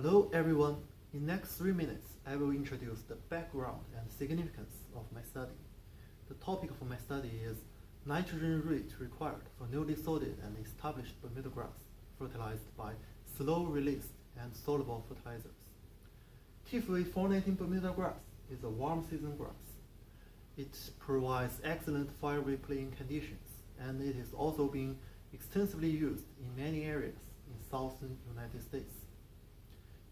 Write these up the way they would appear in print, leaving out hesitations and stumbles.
Hello everyone. In the next 3 minutes, I will introduce the background and significance of my study. The topic of my study is nitrogen rate required for newly sorted and established Bermuda grass fertilized by slow-released and soluble fertilizers. Typically, 419 Bermuda grass is a warm season grass. It provides excellent fire-free playing conditions, and it is also being extensively used in many areas in southern United States.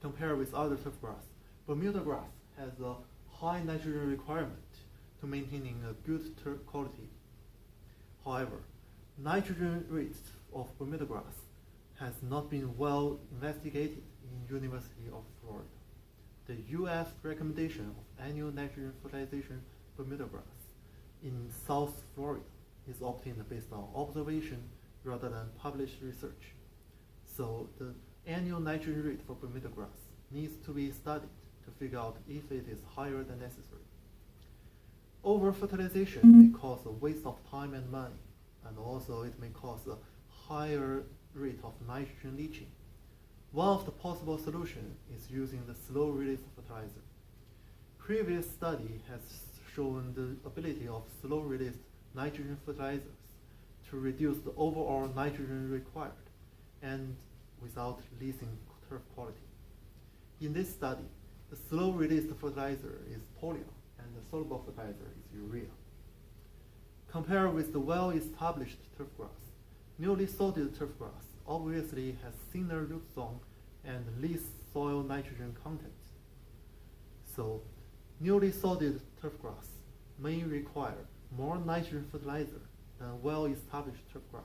Compared with other turf grass, Bermuda grass has a high nitrogen requirement to maintaining a good turf quality. However, nitrogen rates of Bermuda grass has not been well investigated in University of Florida. The U.S. recommendation of annual nitrogen fertilization Bermuda grass in South Florida is obtained based on observation rather than published research. So the annual nitrogen rate for Bermuda grass needs to be studied to figure out if it is higher than necessary. Over-fertilization may cause a waste of time and money, and also it may cause a higher rate of nitrogen leaching. One of the possible solutions is using the slow-release fertilizer. Previous study has shown the ability of slow-released nitrogen fertilizers to reduce the overall nitrogen required and without leasing turf quality. In this study, the slow-released fertilizer is polyol and the soluble fertilizer is urea. Compared with the well-established turf grass, newly sorted turf grass obviously has thinner root zone and less soil nitrogen content. So, newly sorted turf grass may require more nitrogen fertilizer than well-established turf grass.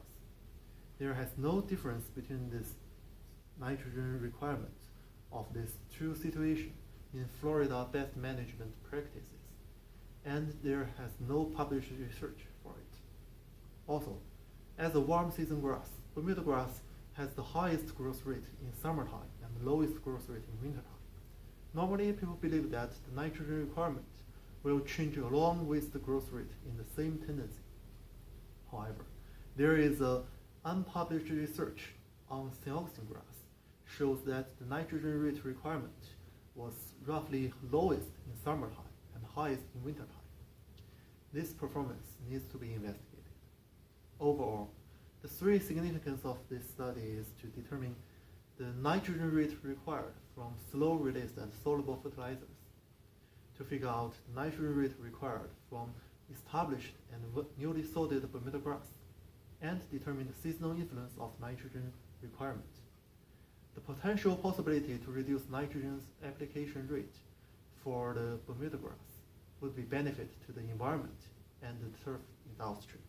There has no difference between this nitrogen requirement of these two situations in Florida best management practices, and there has no published research for it. Also, as a warm season grass, Bermuda grass has the highest growth rate in summertime and the lowest growth rate in wintertime. Normally, people believe that the nitrogen requirement will change along with the growth rate in the same tendency. However, there is a unpublished research on Kaiyuan grass shows that the nitrogen rate requirement was roughly lowest in summertime and highest in wintertime. This performance needs to be investigated. Overall, the three significance of this study is to determine the nitrogen rate required from slow-released and soluble fertilizers, to figure out the nitrogen rate required from established and newly sorted Bermuda grass, and determine the seasonal influence of nitrogen requirement. The potential possibility to reduce nitrogen's application rate for the Bermuda grass would be benefit to the environment and the turf industry.